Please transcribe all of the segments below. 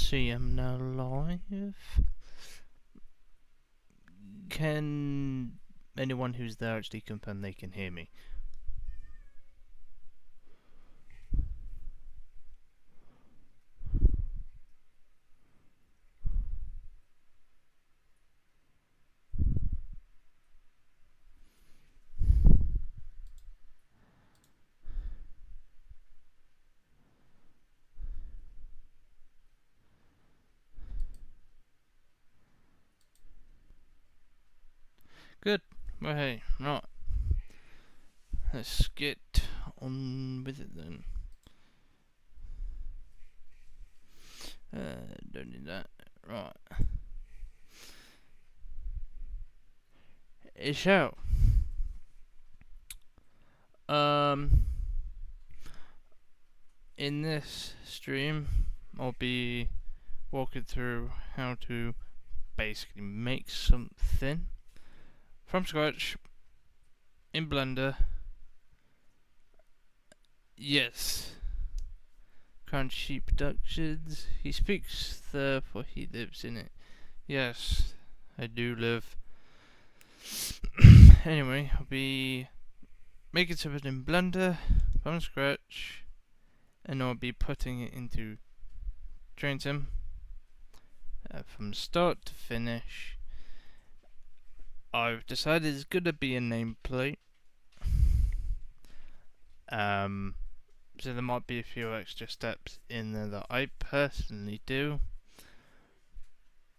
see I'm now live. Can anyone who's there actually confirm they can hear me? Good. Well, hey, right. Let's get on with it then. Don't need that. Right. So, in this stream, I'll be walking through how to basically make something from scratch in Blender. Yes. Crunchy Productions. He speaks therefore he lives in it. Yes, I do live. Anyway, I'll be making something in Blender from scratch, and I'll be putting it into Train Sim from start to finish. I've decided it's gonna be a nameplate. So there might be a few extra steps in there that I personally do,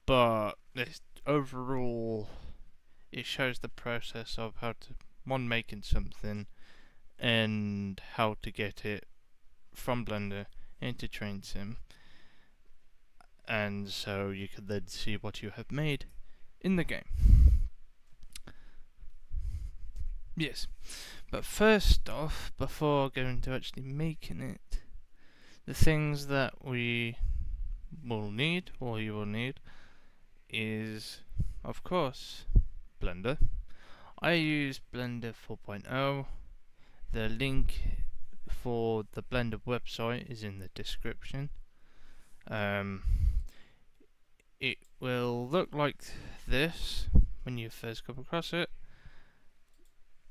but overall it shows the process of how to making something and how to get it from Blender into Train Sim, and so you can then see what you have made in the game. Yes, but first off, before going to actually making it, the things that we will need, or you will need, is, of course, Blender. I use Blender 4.0. The link for the Blender website is in the description. It will look like this when you first come across it.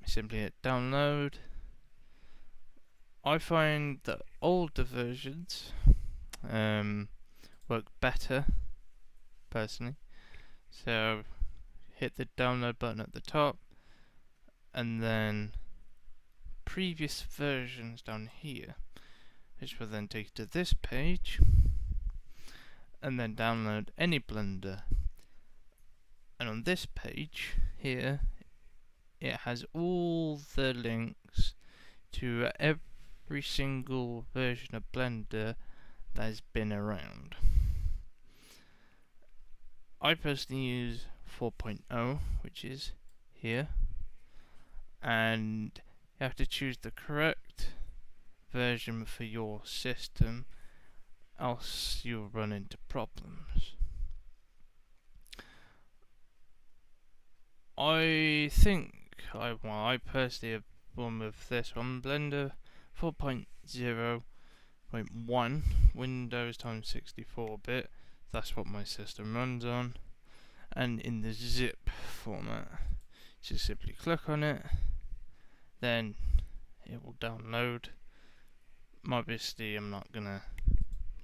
Simply hit download. I find that older versions work better, personally. So hit the download button at the top, and then previous versions down here, which will then take you to this page, and then download any Blender. And on this page here, it has all the links to every single version of Blender that has been around. I personally use 4.0, which is here, and you have to choose the correct version for your system, else you'll run into problems. I think I personally have one with this one, Blender 4.0.1 Windows times 64-bit. That's what my system runs on, and in the zip format. Just simply click on it, then it will download. Obviously I'm not gonna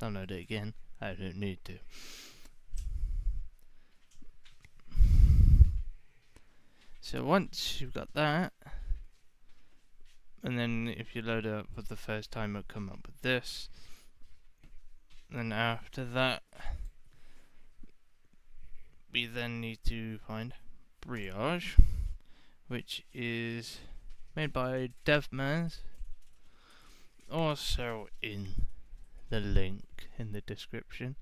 download it again, I don't need to. So once you've got that, and then if you load it up for the first time, it'll come up with this. Then after that, we then need to find Brioche, which is made by DevMaz, also in the link in the description.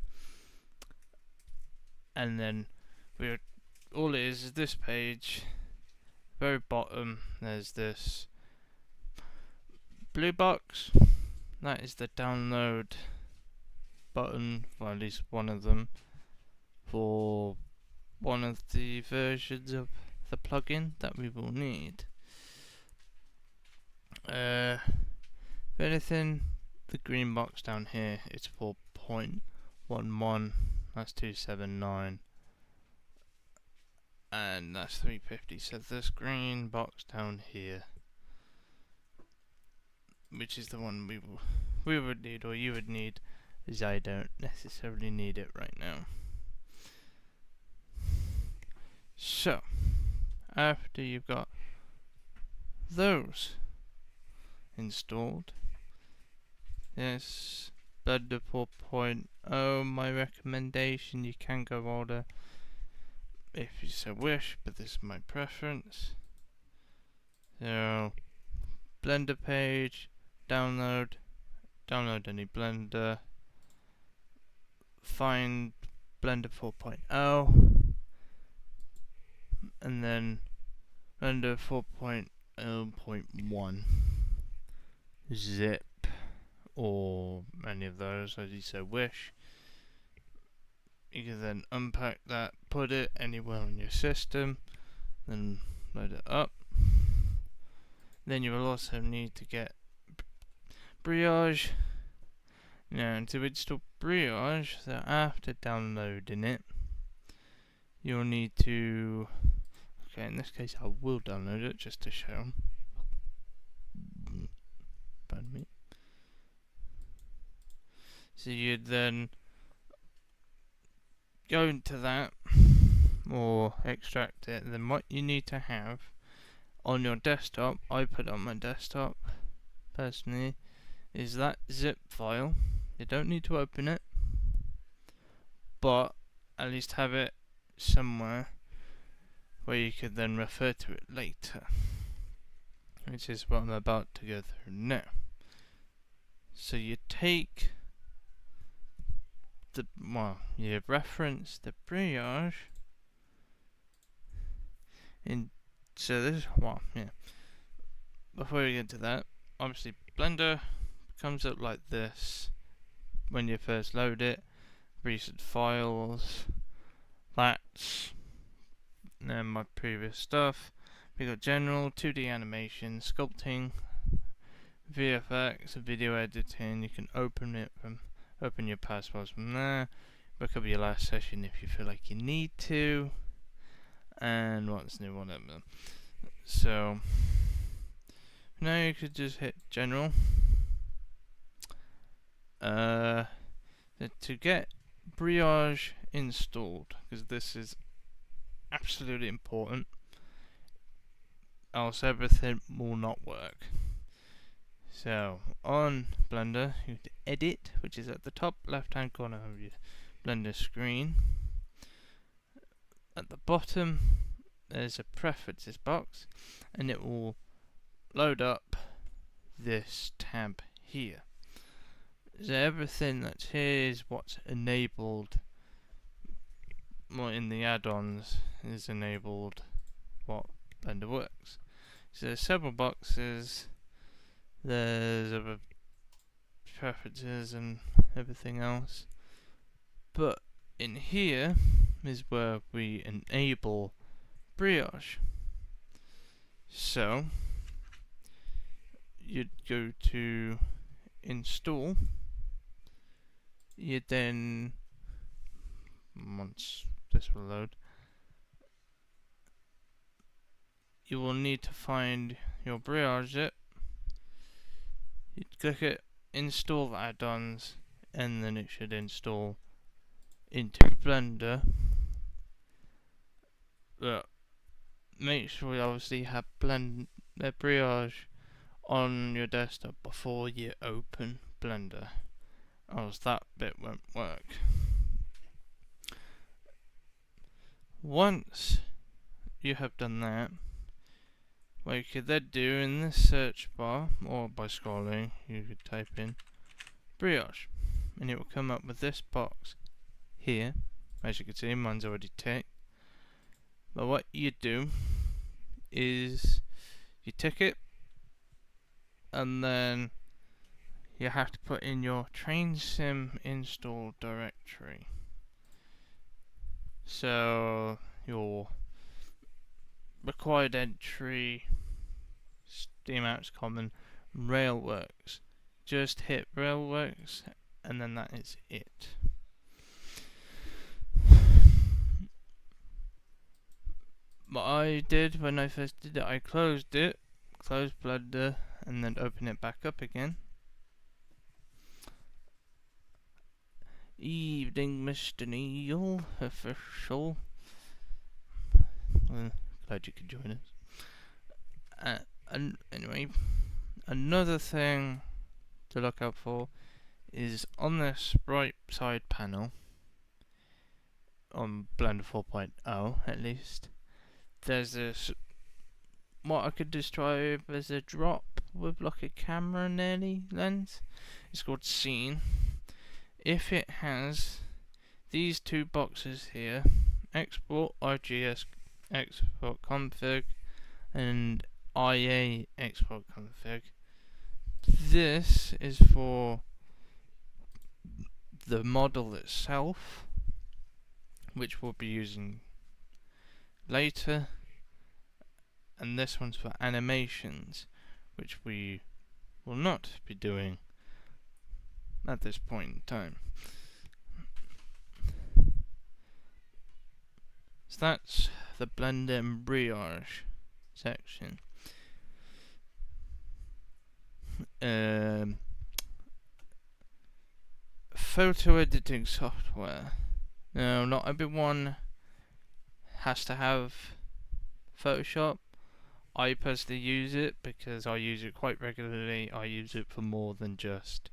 And then all it is this page. Very bottom, there's this blue box. That is the download button, or at least one of them, for one of the versions of the plugin that we will need. If anything, the green box down here is 4.1. 411, that's 279, and that's 350. So this green box down here, which is the one we would need, or you would need, is I don't necessarily need it right now. So after you've got those installed, yes, Blender 4.0, my recommendation, you can go older if you so wish, but this is my preference. So Blender page, download any Blender, find Blender 4.0, and then Blender 4.0.1 zip, or any of those as you so wish. You can then unpack that, put it anywhere on your system, then load it up. Then you will also need to get Brioche. Now to install Brioche, so after downloading it, you'll need to, okay, in this case I will download it just to show. Pardon me. So you'd then go into that, or extract it, and then what you need to have on your desktop, I put it on my desktop personally, is that zip file. You don't need to open it, but at least have it somewhere where you could then refer to it later, which is what I'm about to go through now. So you take the, well, you reference the Brioche in, so this, well, yeah, before we get to that, obviously Blender comes up like this when you first load it. Recent files, that's my previous stuff. We got general, 2D animation, sculpting, VFX, video editing. You can open your past files from there, look up your last session if you feel like you need to, and what's new, whatever. So now you could just hit general. To get Brioche installed, because this is absolutely important, else everything will not work. So on Blender, you go to Edit, which is at the top left hand corner of your Blender screen. At the bottom there's a preferences box, and it will load up this tab here. So everything that's here is what's enabled, more in the add-ons is enabled what Blender works. So there's several boxes, there's other preferences and everything else, but in here is where we enable Brioche. So you'd go to install, you then, once this will load, you will need to find your Brioche zip. You click it, install the add-ons, and then it should install into Blender. But make sure you obviously have Brioche on your desktop before you open Blender, else that bit won't work. Once you have done that, what you could then do in the search bar, or by scrolling, you could type in Brioche, and it will come up with this box here. As you can see, mine's already ticked. But what you do is you tick it, and then you have to put in your train sim install directory. So your required entry, Steamouts Common, Railworks. Just hit Railworks, and then that is it. what I did when I first did it, I closed Blender, and then open it back up again. Evening, Mr. Neil, official. Well, glad you could join us. And anyway, another thing to look out for is on this right side panel, on Blender 4.0 at least, there's this, what I could describe as a drop with like a camera nearly lens. It's called scene. If it has these two boxes here, export RGS export config and IA export config, this is for the model itself, which we'll be using later, and this one's for animations, which we will not be doing at this point in time. So that's the Blender Embryage section. Photo editing software. Now, not everyone has to have Photoshop. I personally use it because I use it quite regularly. I use it for more than just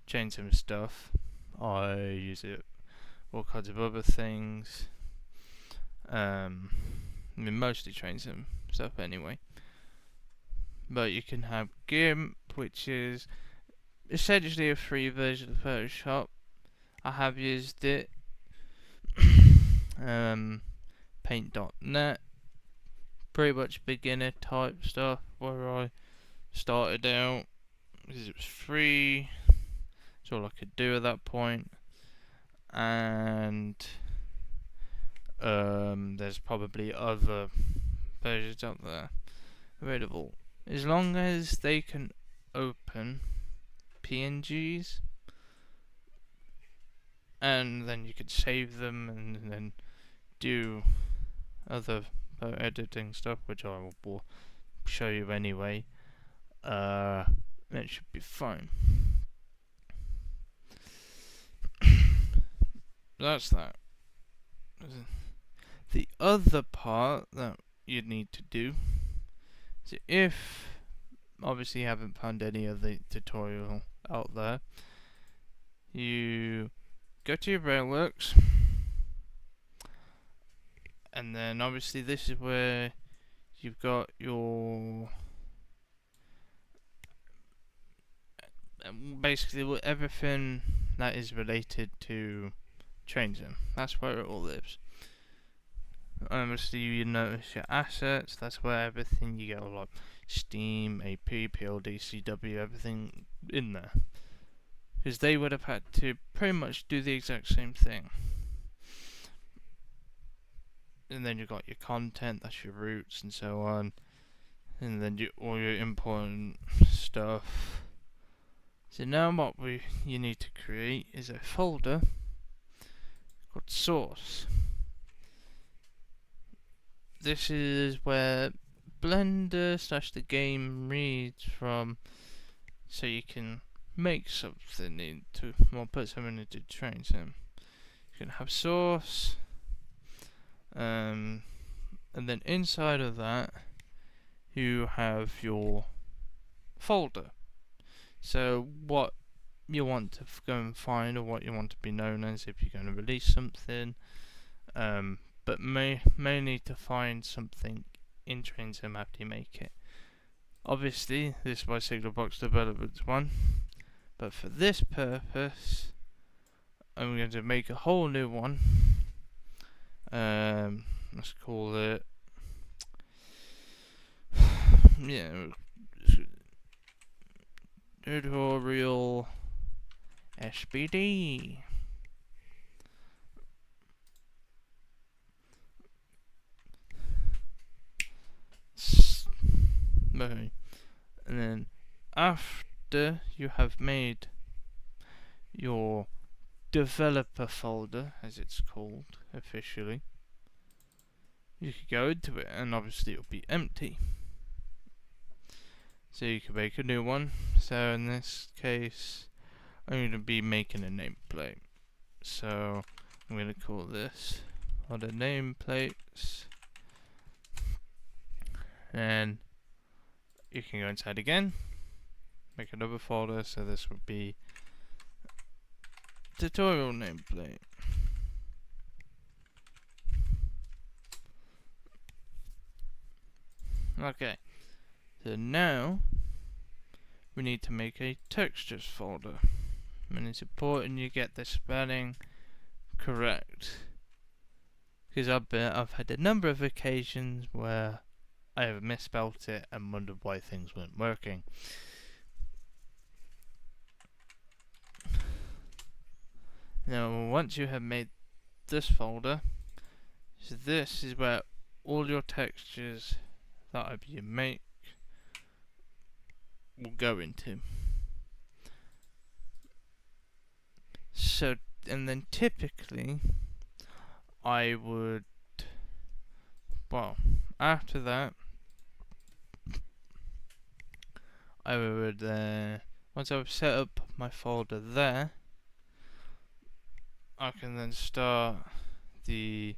changing stuff. I use it for all kinds of other things. I mean, mostly changing stuff anyway. But you can have Gimp, which is essentially a free version of Photoshop. I have used it. Paint.net, pretty much beginner type stuff where I started out because it was free. That's all I could do at that point. And there's probably other versions out there available, as long as they can open PNGs, and then you could save them and then do other editing stuff, which I will show you anyway. That should be fine. That's that. The other part that you'd need to do is, if obviously you haven't found any other tutorial out there, you go to your Railworks, and then obviously this is where you've got your basically everything that is related to changing. That's where it all lives. Obviously you notice your assets, that's where everything you get, like Steam, AP, PLD, CW, everything in there. Because they would have had to pretty much do the exact same thing. And then you've got your content, that's your roots and so on. And then all your important stuff. So now what you need to create is a folder called source. This is where Blender / the game reads from, so you can make something into, or put something into train sim. You can have source, and then inside of that you have your folder. So what you want to go and find, or what you want to be known as if you're going to release something, but may need to find something in train sim after you make it. Obviously this is my Signal Box Development one, but for this purpose I'm going to make a whole new one. Let's call it tutorial SBD. Okay. And then after you have made your developer folder, as it's called officially, you could go into it and obviously it'll be empty. So you can make a new one. So in this case, I'm going to be making a nameplate. So I'm going to call this other nameplates. And you can go inside again, make another folder. So this would be tutorial nameplate. Okay, so now we need to make a textures folder, and it's important you get the spelling correct, because I've had a number of occasions where I have misspelt it and wondered why things weren't working. Now once you have made this folder, so this is where all your textures that you make will go into. So, and then typically I would, well, after that I would, once I've set up my folder there, I can then start the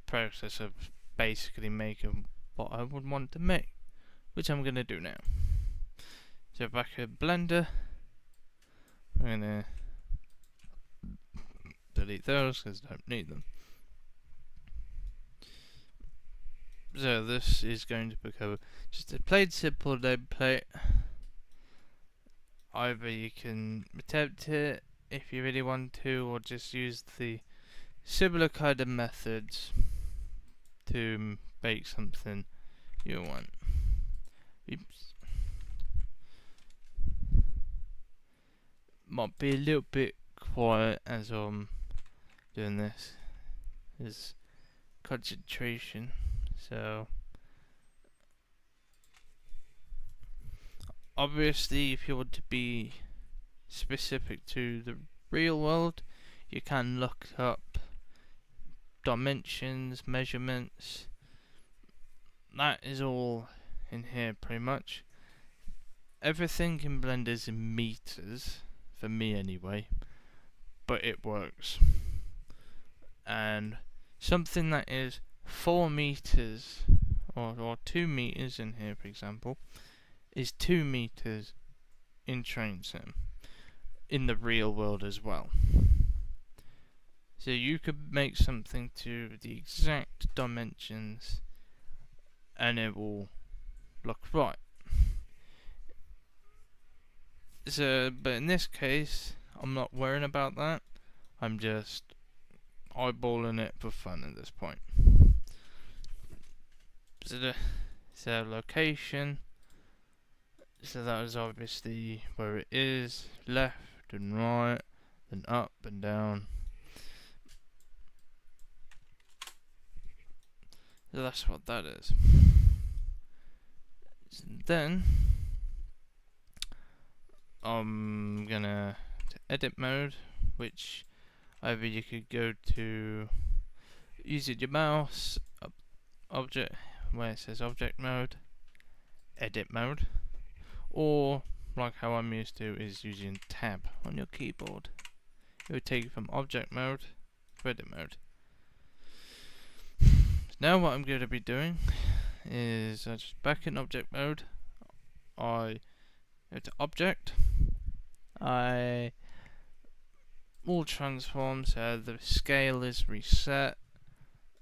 process of basically making what I would want to make, which I'm going to do now. So back at Blender, I'm going to delete those because I don't need them. So this is going to become just a plain simple nameplate. Either you can attempt it if you really want to, or just use the similar kind of methods to make something you want. Oops. Might be a little bit quiet as I'm doing this. There's concentration. So obviously if you want to be specific to the real world, you can look up dimensions, measurements. That is all in here pretty much. Everything in Blender is in meters, for me anyway, but it works. And something that is 4 meters or 2 meters in here, for example, is 2 meters in train sim in the real world as well. So you could make something to the exact dimensions and it will look right. So, but in this case, I'm not worrying about that. I'm just eyeballing it for fun at this point. So location. So that is obviously where it is, left and right, then up and down. So that's what that is. So then I'm gonna edit mode, which either you could go to using your mouse, object, where it says object mode, edit mode, or like how I'm used to is using tab on your keyboard. It would take you from object mode to edit mode. Now what I'm going to be doing is just back in object mode, I go to object, I all transform, so the scale is reset,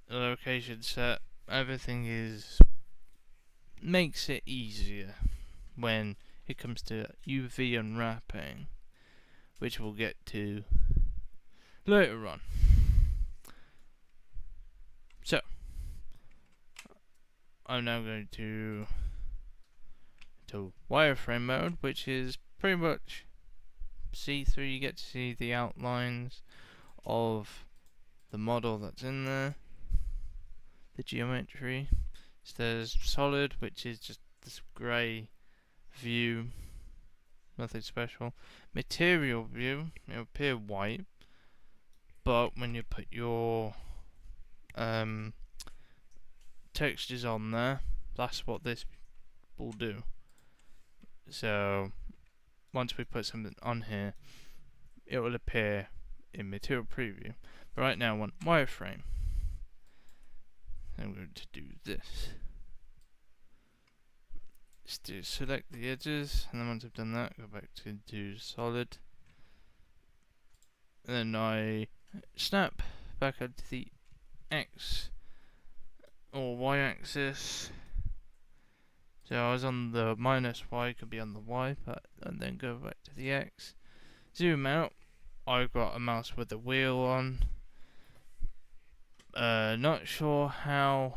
the location set, everything is makes it easier when it comes to UV unwrapping, which we'll get to later on. So I'm now going to wireframe mode, which is pretty much see-through. You get to see the outlines of the model that's in there, the geometry. So there's solid, which is just this grey view, nothing special. Material view, it'll appear white, but when you put your textures on there, that's what this will do. So once we put something on here, it will appear in Material Preview. But right now I want wireframe. I'm going to do this. Just to select the edges, and then once I've done that, go back to do solid. And then I snap back up to the X or Y axis. So I was on the minus Y, could be on the Y, and then go back to the X. Zoom out. I've got a mouse with a wheel on. Not sure how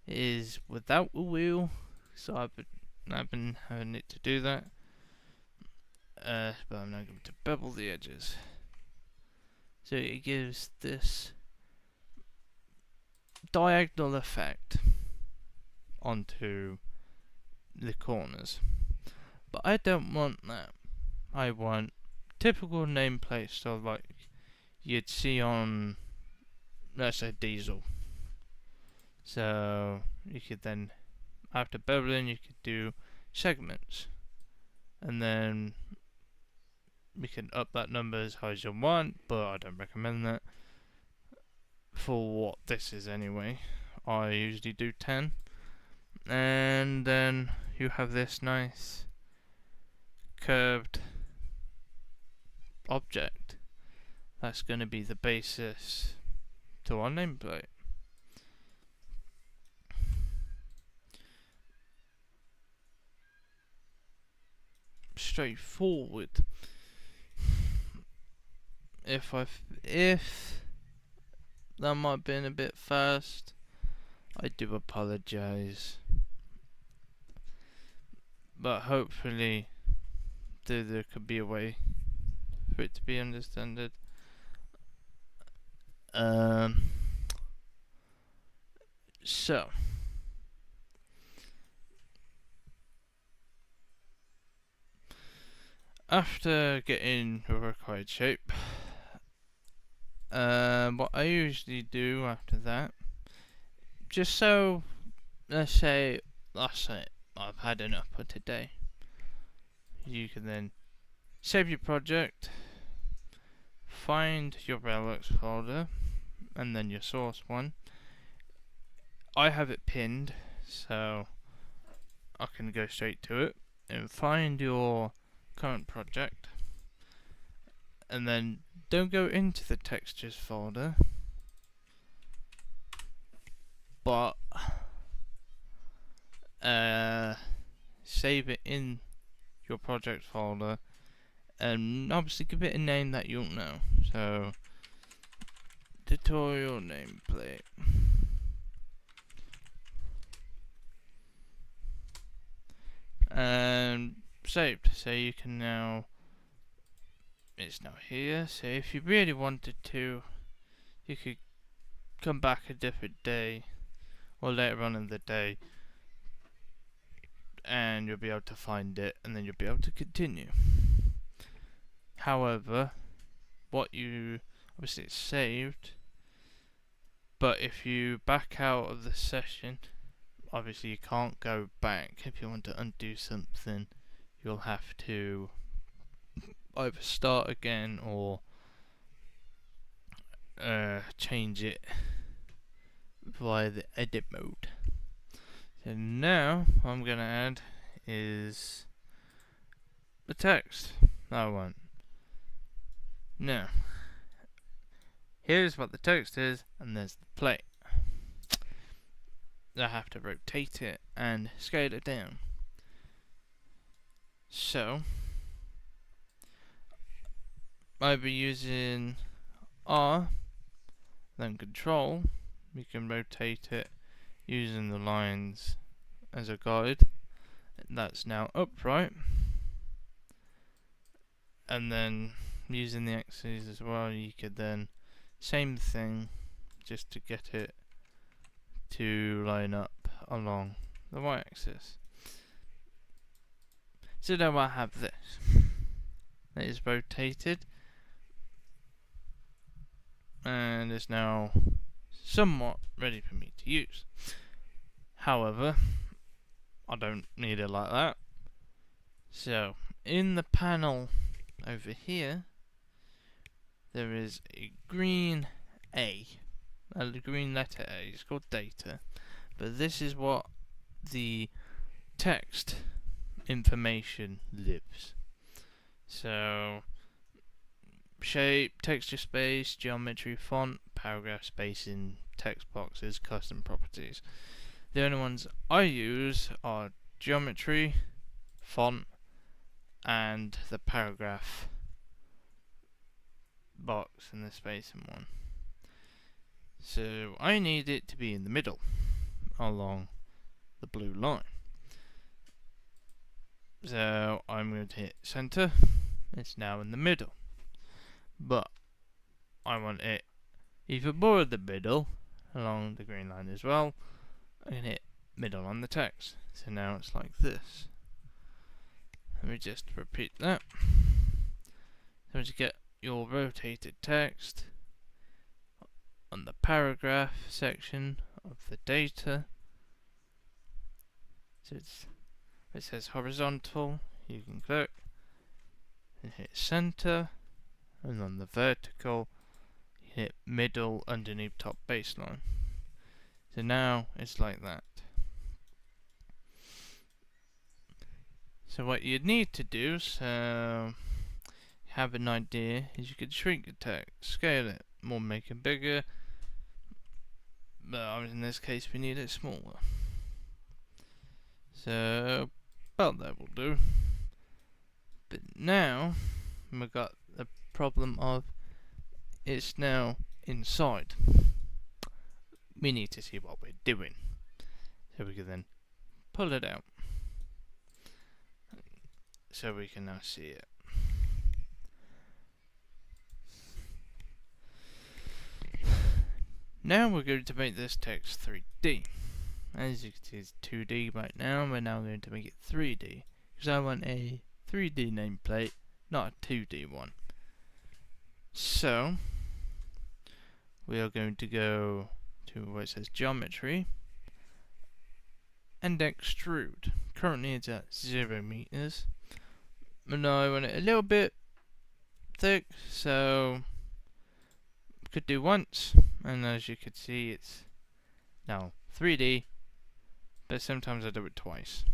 it is without a wheel, so I've been having it to do that. But I'm now going to bevel the edges, so it gives this diagonal effect onto the corners. But I don't want that. I want typical nameplate style like you'd see on, let's say, Diesel. So you could then, after beveling, you could do segments, and then we can up that number as high as you want, but I don't recommend that for what this is anyway. I usually do 10, and then you have this nice curved object that's going to be the basis to our nameplate. Straightforward. If that might have been a bit fast, I do apologize, but hopefully there could be a way for it to be understood. So after getting the required shape, what I usually do after that, just so, let's say I've had enough for today, you can then save your project, find your relics folder, and then your source one. I have it pinned, so I can go straight to it, and find your current project, and then don't go into the textures folder, but save it in your project folder, and obviously give it a name that you'll know. So tutorial nameplate, and saved. So you can now, it's now here. So if you really wanted to, you could come back a different day or later on in the day, and you'll be able to find it, and then you'll be able to continue. However, obviously it's saved, but if you back out of the session, obviously you can't go back. If you want to undo something, you'll have to either start again or change it via the edit mode. So now what I'm going to add is the text that I want. Now, here's what the text is, and there's the plate. I have to rotate it and scale it down. So I'll be using R, then Control. We can rotate it using the lines as a guide. That's now upright, and then using the axes as well, you could then same thing, just to get it to line up along the y-axis. So now I have this. It is rotated, and is now somewhat ready for me to use. However, I don't need it like that. So, in the panel over here, there is a green A, the green letter A. It's called data, but this is what the text information lives. So, shape, texture space, geometry, font, paragraph spacing, text boxes, custom properties. The only ones I use are geometry, font, and the paragraph box and the spacing one. So I need it to be in the middle along the blue line. So I'm going to hit center. It's now in the middle. But I want it even more in the middle along the green line as well. I'm going to hit middle on the text. So now it's like this. Let me just repeat that. So to get your rotated text on the paragraph section of the data. So it says horizontal, you can click and hit center, and on the vertical you hit middle underneath top baseline. So now it's like that. So what you need to do, so have an idea, is you could shrink the text, scale it, more make it bigger, but in this case we need it smaller. So about that will do. But now we've got the problem of it's now inside. We need to see what we're doing, so we can then pull it out, so we can now see it. Now we're going to make this text 3D. As you can see, it's 2D right now. We're now going to make it 3D, because I want a 3D nameplate, not a 2D one. So we are going to go to where it says geometry and extrude. Currently it's at 0 meters, but now I want it a little bit thick, so could do once, and as you can see it's now 3D, but sometimes I do it twice.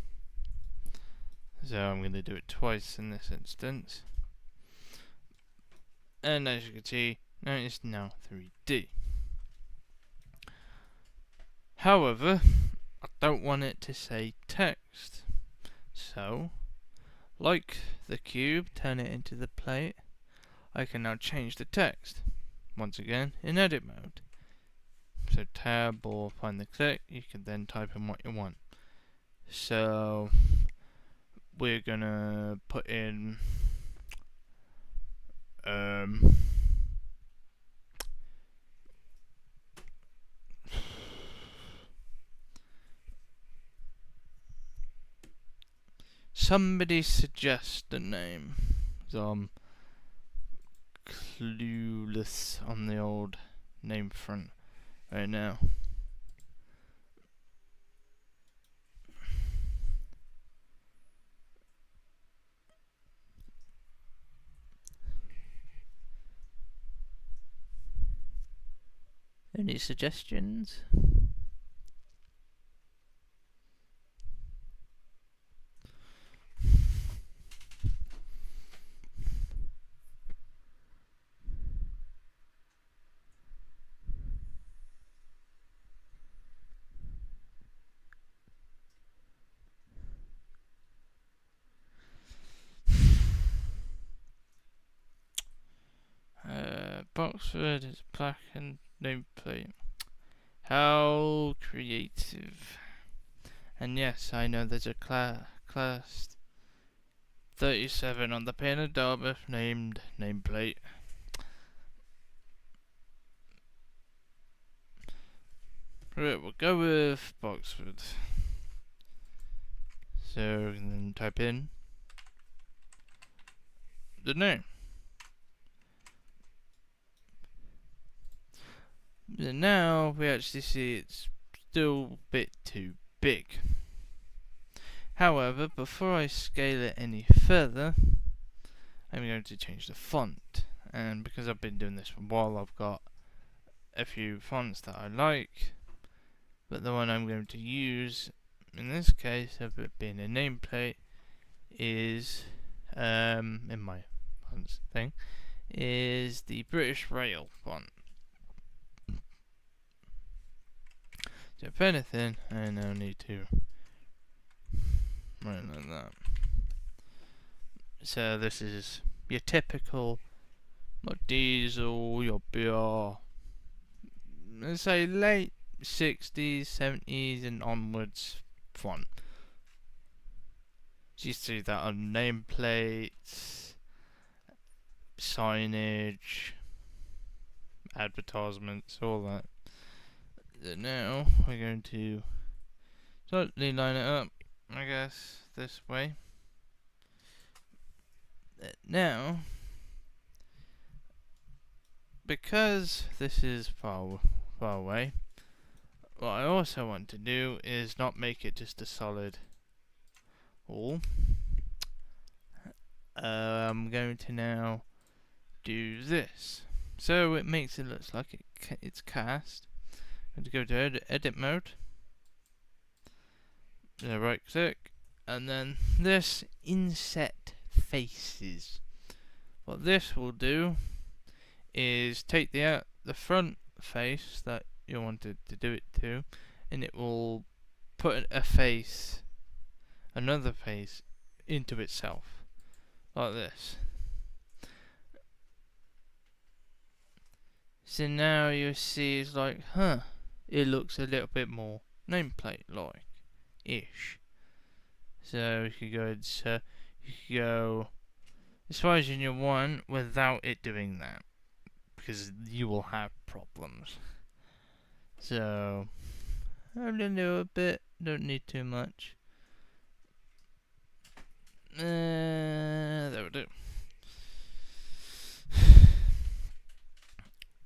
So I'm going to do it twice in this instance, and as you can see now it's now 3D. However, I don't want it to say text, so like the cube, turn it into the plate, I can now change the text once again in edit mode. So tab or find the click, you can then type in what you want. So we're gonna put in somebody suggest a name, because I'm clueless on the old name front right now. Any suggestions? Boxford is black and nameplate. How creative. And yes, I know there's a class 37 on the pane of Dartmouth named nameplate. Right, we'll go with Boxford. So then type in the name. And now we actually see it's still a bit too big. However, before I scale it any further, I'm going to change the font. And because I've been doing this for a while, I've got a few fonts that I like. But the one I'm going to use, in this case, of it being a nameplate, is, in my fonts thing, is the British Rail font. So if anything, I now need to write like that. So this is your typical, your diesel, your BR, let's say late 60s, 70s and onwards font. You see that on nameplates, signage, advertisements, all that. Now we're going to slightly line it up, I guess, this way. Now, because this is far away, what I also want to do is not make it just a solid wall. I'm going to now do this, so it makes it look like it's cast. I'm going to go to edit mode, right click, and then this inset faces. What this will do is take the front face that you wanted to do it to, and it will put a face, another face, into itself, like this. So now you see it's like, it looks a little bit more nameplate-like ish. So you could go, you could go as far as you want without it doing that, because you will have problems. So I'm gonna do a bit, don't need too much. There we do.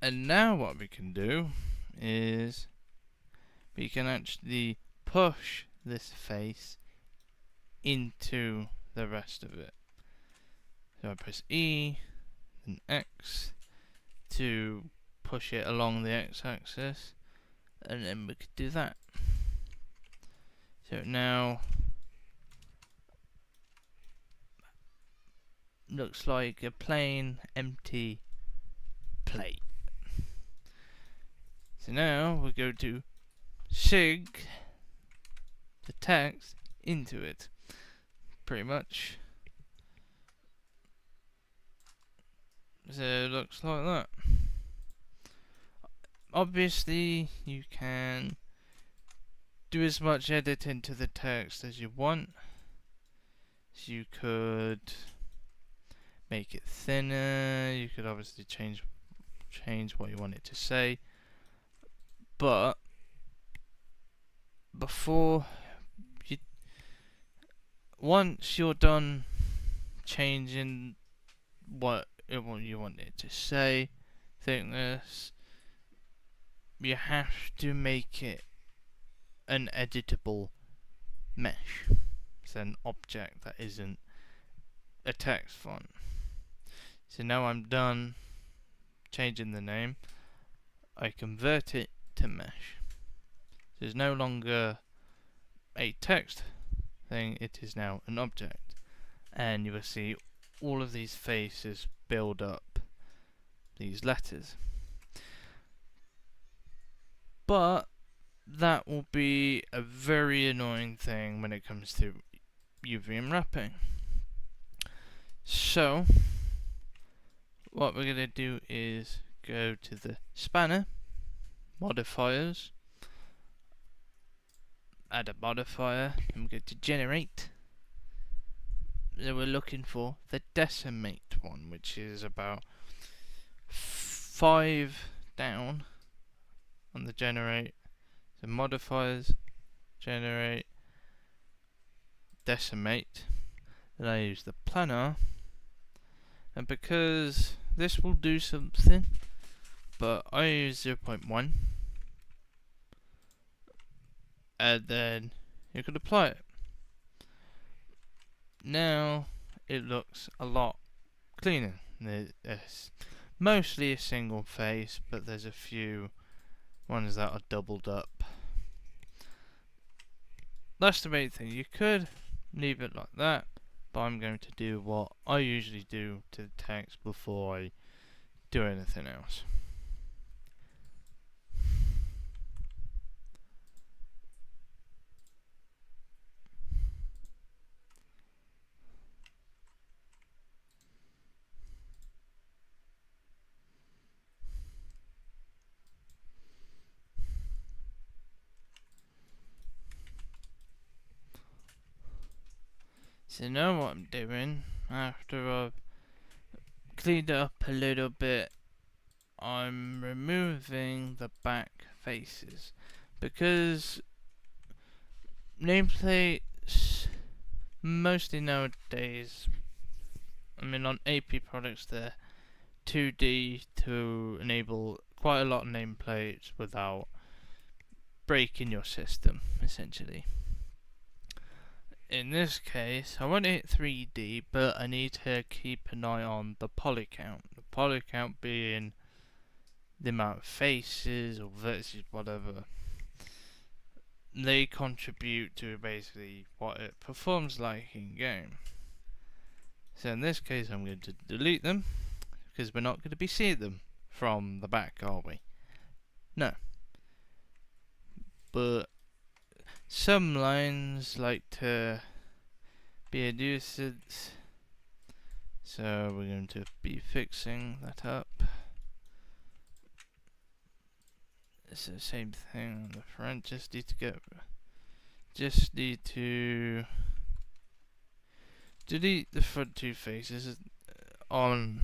And now what we can do is we can actually push this face into the rest of it. So I press E and X to push it along the X-axis, and then we could do that. So now looks like a plain empty plate. So now we go to sig the text into it, pretty much. So it looks like that. Obviously you can do as much editing to the text as you want. So you could make it thinner, you could obviously change what you want it to say, but once you're done changing what you want it to say, thickness, you have to make it an editable mesh. It's an object that isn't a text font. So now I'm done changing the name, I convert it to mesh. So it's no longer a text thing, it is now an object. And you will see all of these faces build up these letters. But that will be a very annoying thing when it comes to UV unwrapping. So what we're going to do is go to the spanner, modifiers, add a modifier, and we're going to generate. So we're looking for the decimate one, which is about 5 down on the generate. So modifiers, generate, decimate. Then I use the planner, and because this will do something, but I use 0.1, and then you could apply it. Now it looks a lot cleaner. There's mostly a single face, but there's a few ones that are doubled up. That's the main thing. You could leave it like that, but I'm going to do what I usually do to the text before I do anything else. So now what I'm doing, after I've cleaned it up a little bit, I'm removing the back faces, because nameplates mostly nowadays, I mean on AP products, they're 2D to enable quite a lot of nameplates without breaking your system, essentially. In this case, I want it 3D, but I need to keep an eye on the poly count. The poly count being the amount of faces or vertices, whatever. They contribute to basically what it performs like in game. So in this case, I'm going to delete them, because we're not going to be seeing them from the back, are we? No. But some lines like to be a nuisance, so we're going to be fixing that up. It's the same thing on the front. Just need to delete the front two faces on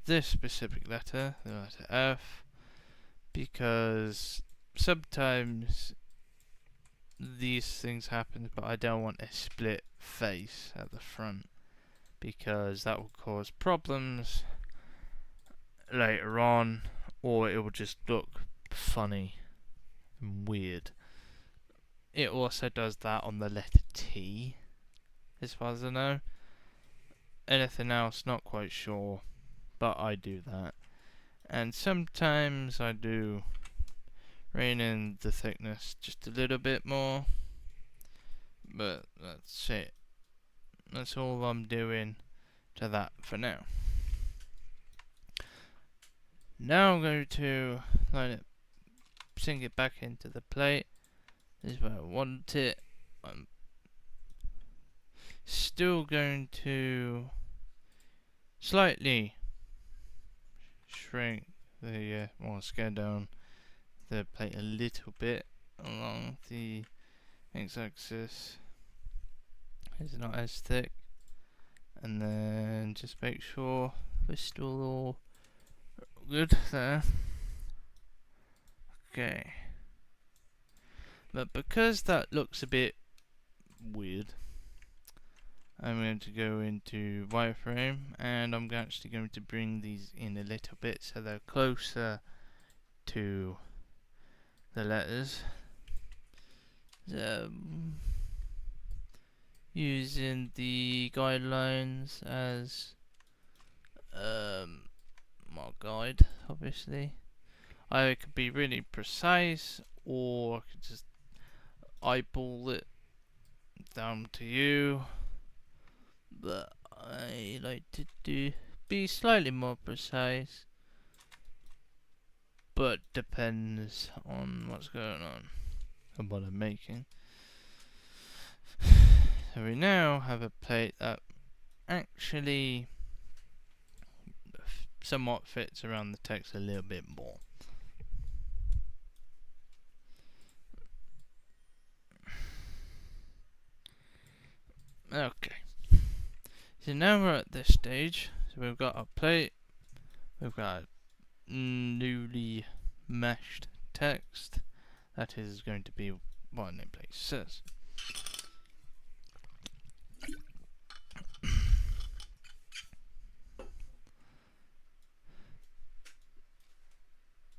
this specific letter, the letter F, because sometimes these things happen, but I don't want a split face at the front, because that will cause problems later on, or it will just look funny and weird. It also does that on the letter T, as far as I know. Anything else, not quite sure, but I do that. And sometimes I do rein in the thickness just a little bit more, but that's it. That's all I'm doing to that for now. Now I'm going to line it, sink it back into the plate. This is where I want it. I'm still going to slightly shrink the, scale down the plate a little bit along the x-axis. It's not as thick. And then just make sure we're still all good there. Okay. But because that looks a bit weird, I'm going to go into wireframe, and I'm actually going to bring these in a little bit so they're closer to the letters. Using the guidelines as my guide, obviously. I could be really precise, or I could just eyeball it, down to you. But I like to be slightly more precise, but depends on what's going on and what I'm making. So we now have a plate that actually somewhat fits around the text a little bit more. Okay, so now we're at this stage. So we've got our plate, we've got newly meshed text. That is going to be what nameplate says.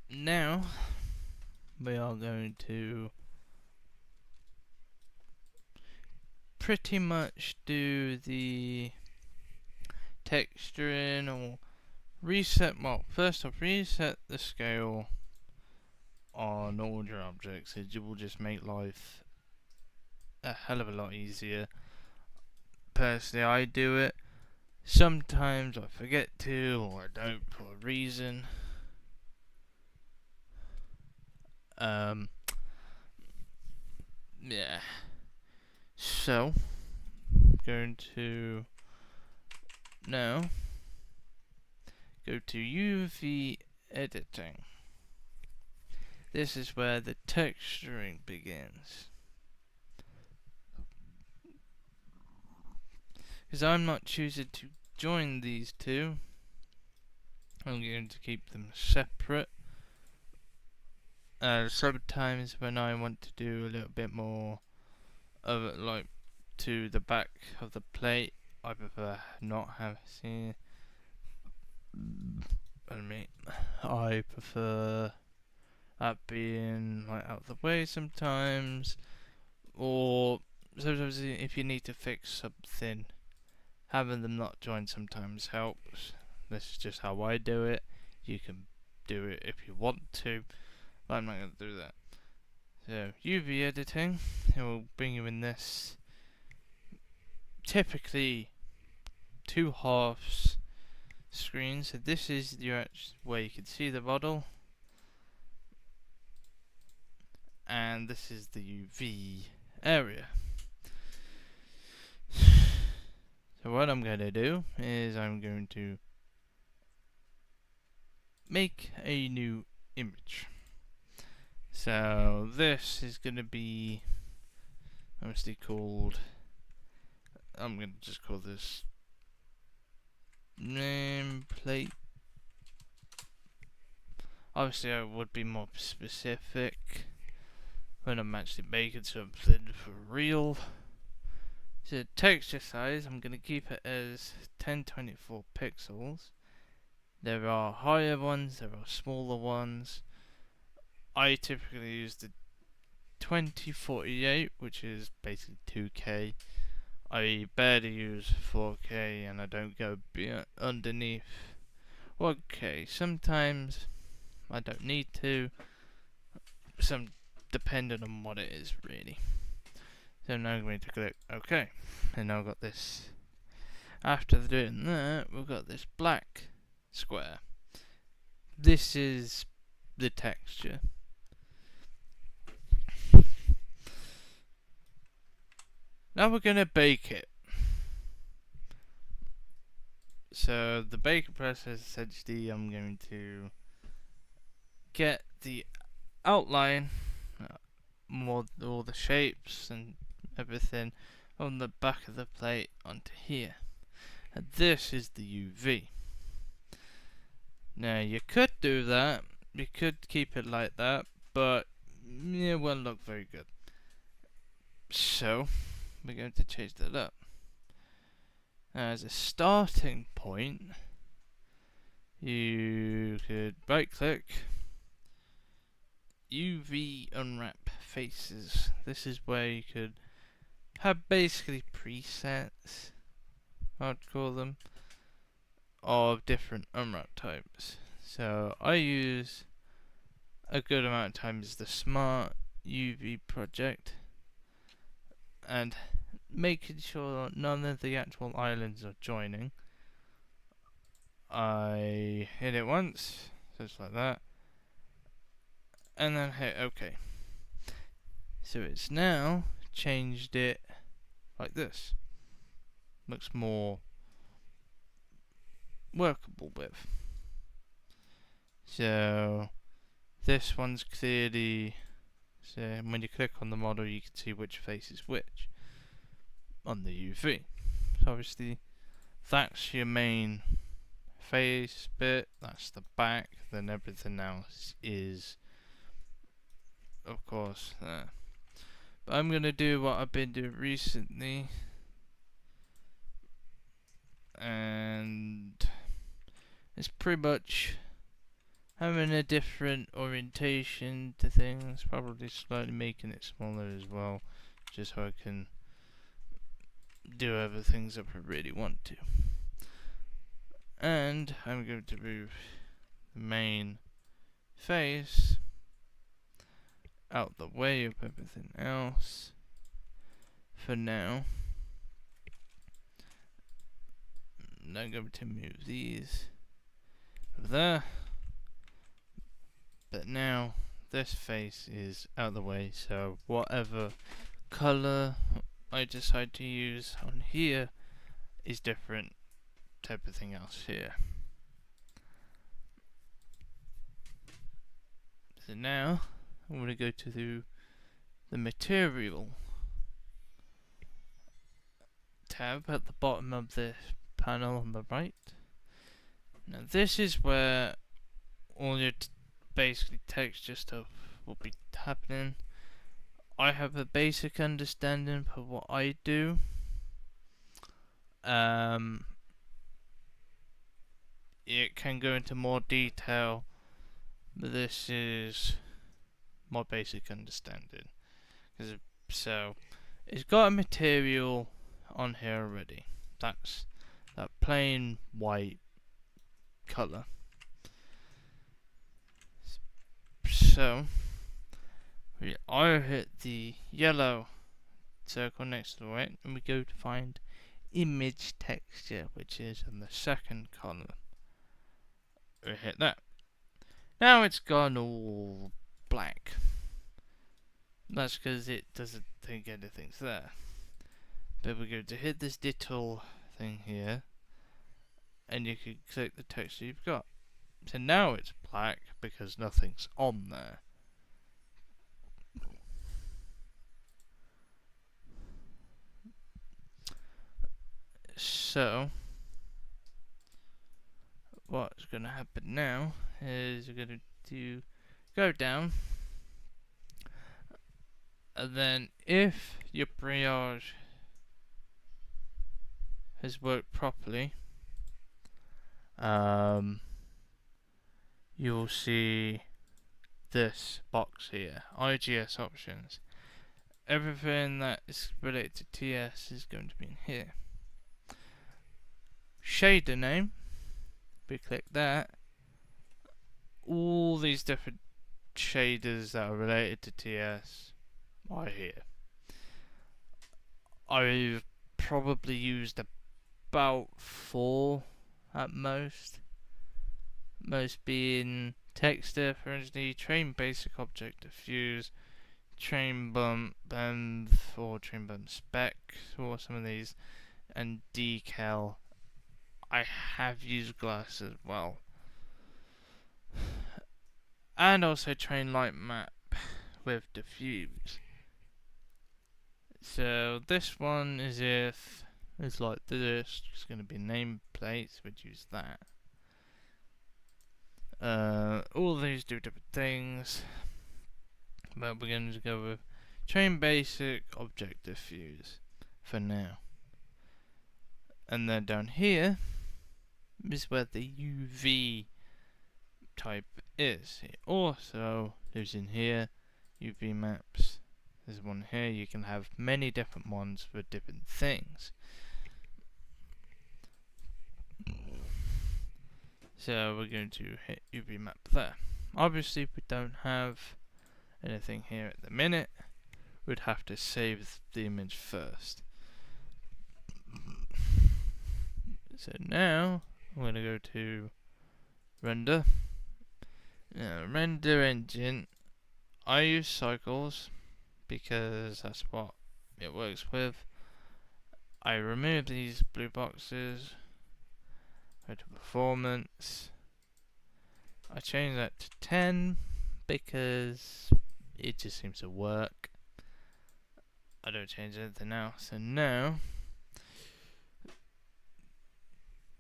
Now we are going to pretty much do the texturing or reset, well, first off, reset the scale on all your objects. It will just make life a hell of a lot easier. Personally, I do it. Sometimes I forget to, or I don't for a reason. Yeah. So, going to now go to UV editing. This is where the texturing begins. Because I'm not choosing to join these two, I'm going to keep them separate. Sometimes when I want to do a little bit more of it, like to the back of the plate, I prefer not have seen. I prefer that being like out of the way sometimes, or sometimes if you need to fix something, having them not join sometimes helps. This is just how I do it. You can do it if you want to, but I'm not going to do that. So UV editing, it will bring you in this typically 2 halves screen. So this is your where you can see the model, and this is the UV area. So what I'm going to do is I'm going to make a new image. So this is going to be obviously called, I'm going to just call this nameplate. Obviously I would be more specific when I'm actually making something for real. So texture size, I'm going to keep it as 1024 pixels. There are higher ones, there are smaller ones. I typically use the 2048, which is basically 2K. I barely use 4K, and I don't go underneath 1K. Sometimes I don't need to, depending on what it is really. So now I'm going to click OK, and now I've got this. After doing that, we've got this black square. This is the texture. Now we're going to bake it. So the baking process, essentially, I'm going to get the outline, all the shapes and everything on the back of the plate onto here. And this is the UV. Now you could do that, you could keep it like that, but it won't look very good. So we're going to change that up. Now, as a starting point, you could right click, UV unwrap faces. This is where you could have basically presets, I'd call them, of different unwrap types. So I use a good amount of times the Smart UV project, and making sure none of the actual islands are joining. I hit it once, just like that, and then hit OK. So it's now changed it like this. Looks more workable with. So this one's clearly, so when you click on the model you can see which face is which on the UV. So obviously that's your main face bit, that's the back, then everything else is of course there. But I'm gonna do what I've been doing recently, and it's pretty much having a different orientation to things, probably slightly making it smaller as well, just so I can do other things if I really want to. And I'm going to move the main face out the way of everything else for now. And I'm going to move these over there. But now this face is out of the way, so whatever color I decide to use on here is different to everything else here. So now I'm going to go to the material tab at the bottom of the panel on the right. Now this is where all your basically texture stuff will be happening. I have a basic understanding for what I do. It can go into more detail, but this is my basic understanding. So, it's got a material on here already. That's that plain white color. So, I hit the yellow circle next to it, and we go to find image texture, which is in the second column. We hit that. Now it's gone all black. That's because it doesn't think anything's there. But we're going to hit this little thing here, and you can click the texture you've got. So now it's black because nothing's on there. So what's going to happen now is you're going to go down, and then if your triage has worked properly, you'll see this box here, IGS options. Everything that is related to TS is going to be in here. Shader name, we click that. All these different shaders that are related to TS are here. I've probably used about 4 at most. Most being texture, for instance, train basic object diffuse, train bump or train bump spec, or some of these, and decal. I have used glass as well, and also train light map with diffuse. So this one is if it's like this, it's going to be nameplates, we'd use that. All these do different things, but we're going to go with train basic object diffuse for now. And then down here is where the UV type is. It also lives in here, UV maps. There's one here, you can have many different ones for different things. So we're going to hit UV map there. Obviously we don't have anything here at the minute. We'd have to save the image first. So now I'm going to go to render. Now render engine, I use cycles because that's what it works with. I remove these blue boxes, go to performance, I change that to 10 because it just seems to work. I don't change anything else. And now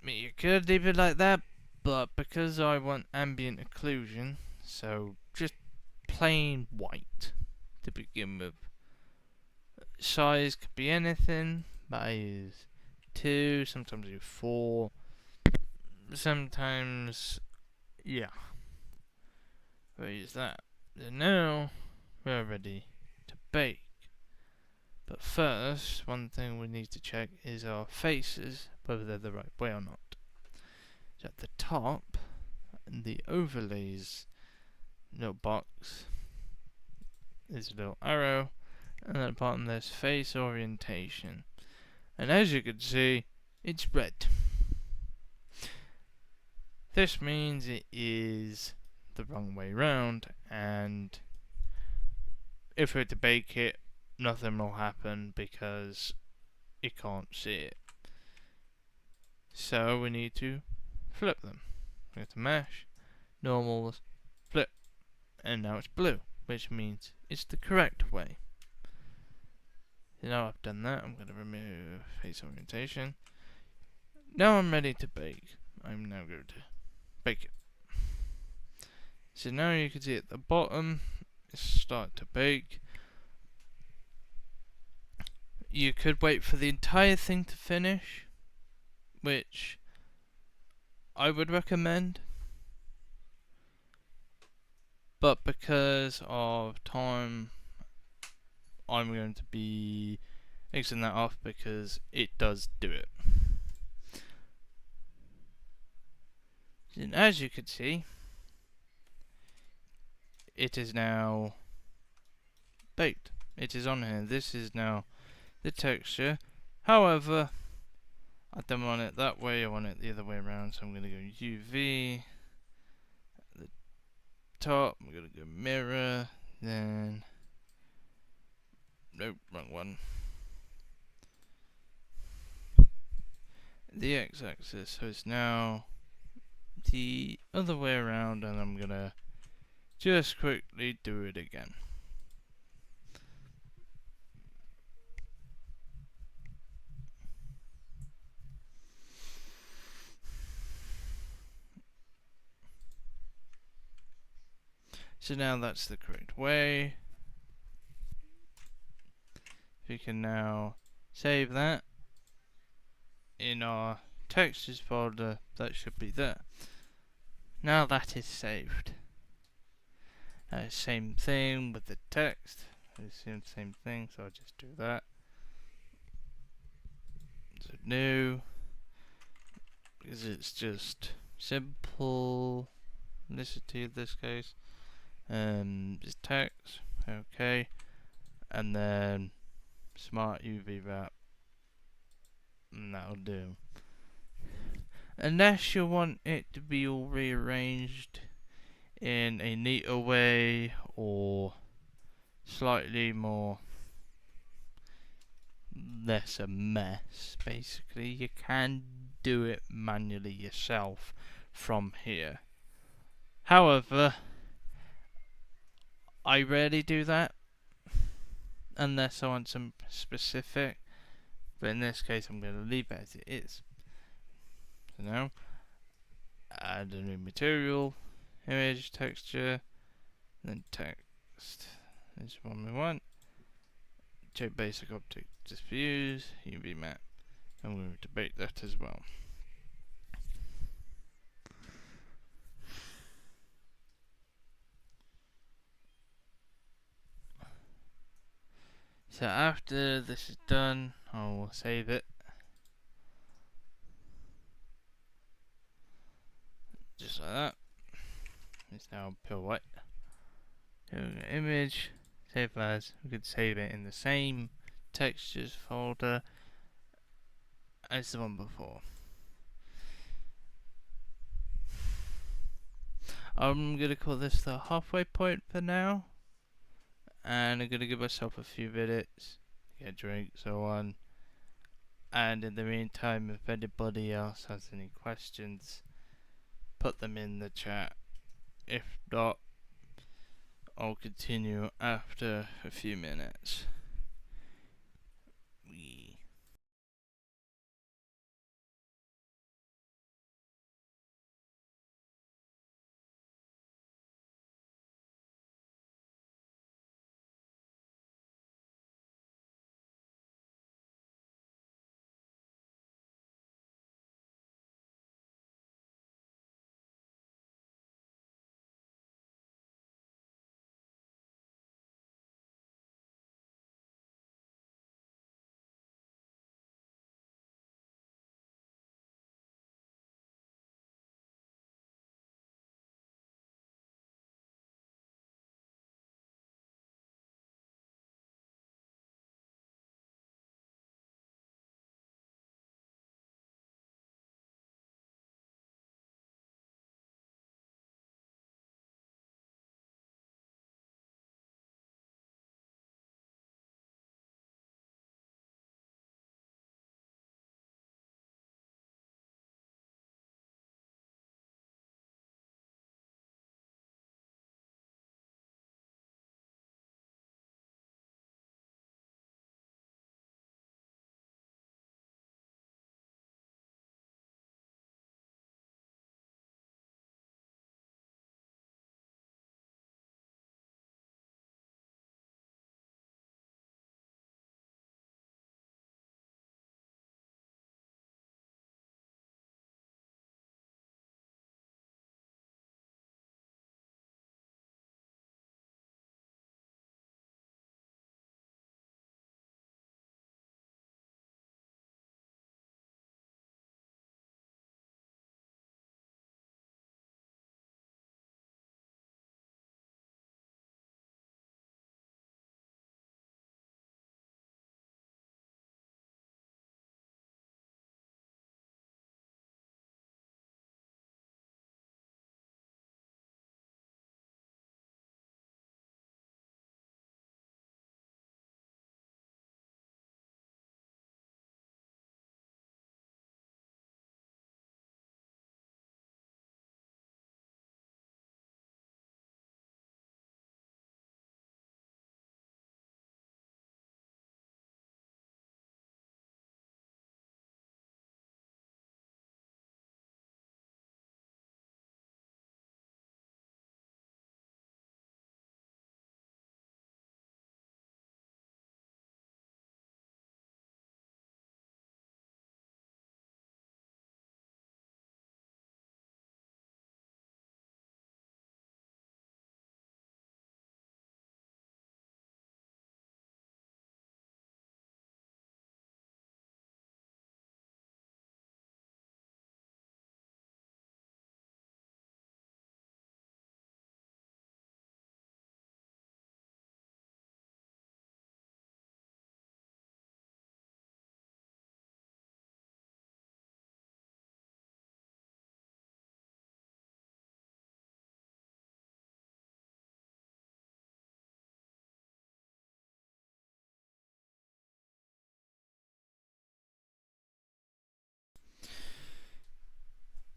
you could leave it like that, but because I want ambient occlusion, so just plain white to begin with. Size could be anything, but I use 2, sometimes I use 4, sometimes, yeah, I use that. And now we're ready to bake. But first, one thing we need to check is our faces, whether they're the right way or not. So at the top, in the overlays little box, there's a little arrow, and at the bottom there's face orientation. And as you can see, it's red. This means it is the wrong way round, and if we were to bake it, nothing will happen because you can't see it. So we need to flip them. We have to mesh, normals, flip, and now it's blue, which means it's the correct way. So now I've done that, I'm going to remove face orientation. Now I'm ready to bake. I'm now going to bake it. So now you can see at the bottom, it's start to bake. You could wait for the entire thing to finish, which I would recommend. But because of time, I'm going to be mixing that off because it does do it. And as you can see, it is now baked. It is on here. This is now the texture. However, I don't want it that way, I want it the other way around, so I'm going to go UV at the top, I'm going to go mirror, then nope, wrong one. The x-axis, so it's now the other way around, and I'm going to just quickly do it again. So now that's the correct way. We can now save that in our textures folder. That should be there. Now that is saved. Same thing with the text. Same thing, so I'll just do that. So new, because it's just simplicity in this case. Just text, okay, and then smart UV wrap, and that'll do. Unless you want it to be all rearranged in a neater way or slightly more less a mess, basically, you can do it manually yourself from here. However, I rarely do that unless I want some specific, but in this case I'm going to leave it as it is. So now, add a new material, image, texture, then text. This is one we want. Check basic object diffuse, UV map. I'm going to bake that as well. So after this is done, I will save it. Just like that. It's now pure white. Image, save as. We could save it in the same textures folder as the one before. I'm going to call this the halfway point for now. And I'm going to give myself a few minutes, get a drink, so on. And in the meantime, if anybody else has any questions, put them in the chat. If not, I'll continue after a few minutes.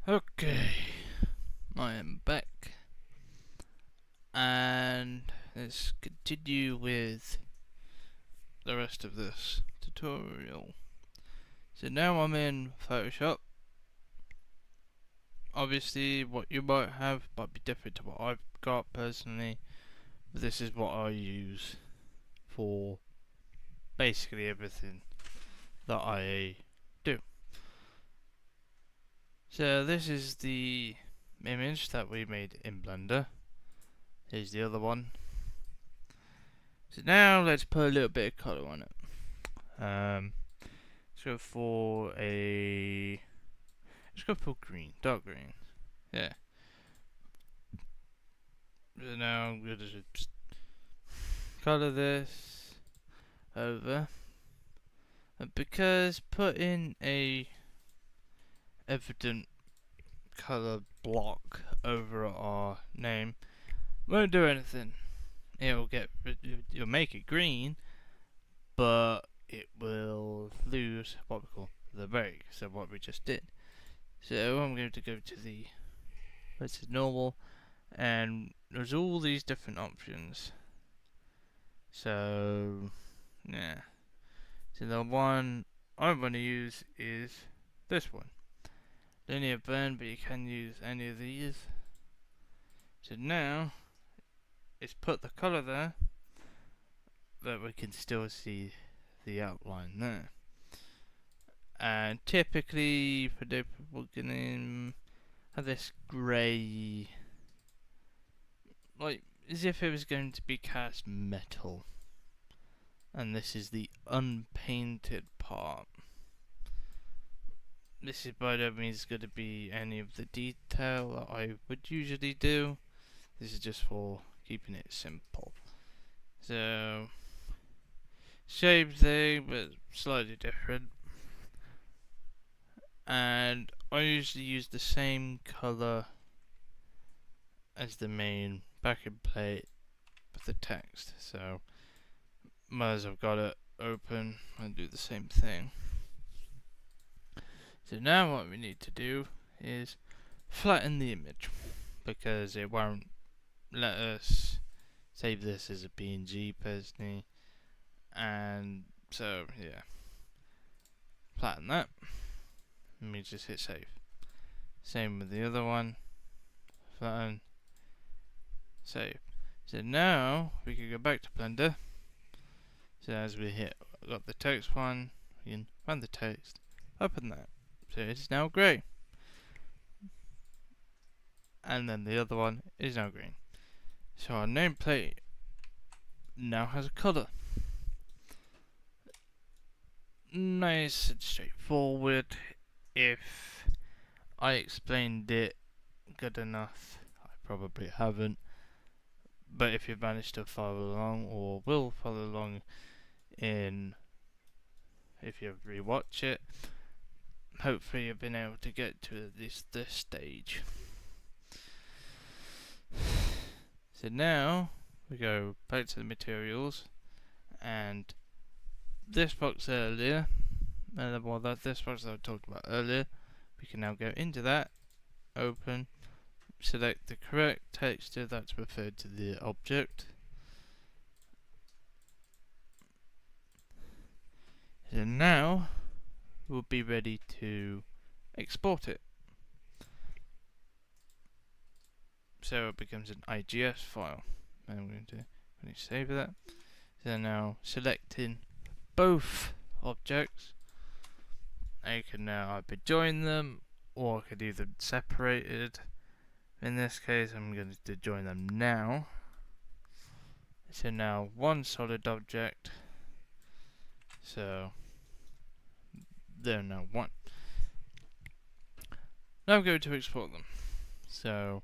Okay, I am back, and let's continue with the rest of this tutorial. So now I'm in Photoshop. Obviously what you might have might be different to what I've got personally, but this is what I use for basically everything that I do. So this is the image that we made in Blender. Here's the other one. So now let's put a little bit of colour on it. Let's go for green, dark green. Yeah. So now I'm gonna just colour this over, and because putting a evident colour block over our name won't do anything. It'll make it green, but it will lose what we call the break. So what we just did. So I'm going to go to the normal, and there's all these different options. So yeah. So the one I'm going to use is this one. Linear blend, but you can use any of these. So now it's put the colour there, but we can still see the outline there. And typically Photopea will have this grey, like as if it was going to be cast metal. And this is the unpainted part. This is by no means going to be any of the detail that I would usually do. This is just for keeping it simple. So, same thing, but slightly different. And I usually use the same colour as the main backing plate with the text. So, as I've got it open, I'll do the same thing. So now what we need to do is flatten the image, because it won't let us save this as a PNG personally. And so yeah, flatten that. Let me just hit save. Same with the other one. Flatten, save. So now we can go back to Blender. So as we got the text one, we can run the text, open that. So it is now grey. And then the other one is now green. So our nameplate now has a colour. Nice and straightforward. If I explained it good enough, I probably haven't. But if you've managed to follow along, or will follow along if you rewatch it, hopefully you've been able to get to this stage. So now we go back to the materials, and this box earlier, this box that I talked about earlier, we can now go into that, open, select the correct texture that's referred to the object. So now we'll be ready to export it. So it becomes an IGS file, and I'm going to save that. So now selecting both objects, I can now either join them or I could leave them separated. In this case, I'm going to join them now. So now one solid object. So they're now one. Now I'm going to export them. So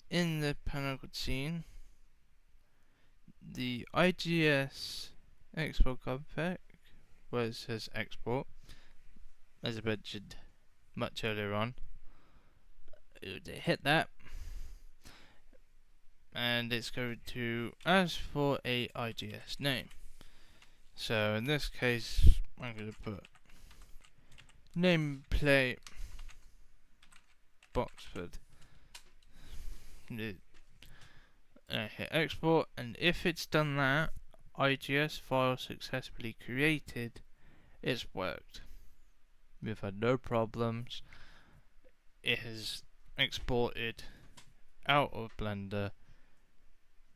in the panel scene, the IGS export config, where it says export, as I mentioned much earlier on, hit that, and it's going to ask for a IGS name. So in this case, I'm going to put nameplate Boxford. Hit export, and if it's done that, IGS file successfully created, it's worked. We've had no problems. It has exported out of Blender,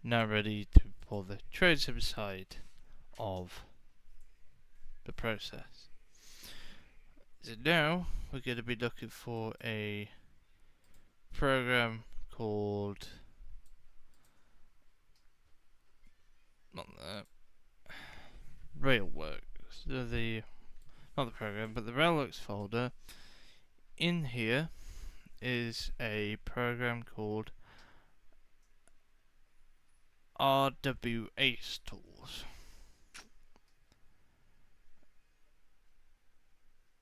now ready to pull the tracer side of the process. So now we're going to be looking for a program called Railworks. Not the program, but the Railworks folder. In here is a program called RWAce Tools,